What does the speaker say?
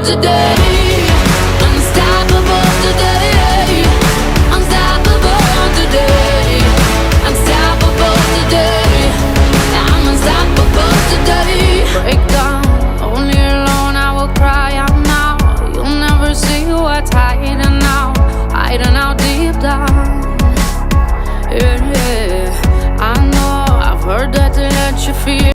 today. Unstoppable today. Unstoppable today. Unstoppable today. I'm unstoppable today. Break down, only alone I will cry out now. You'll never see what's hiding out deep down. Yeah, I know I've heard that to let you feel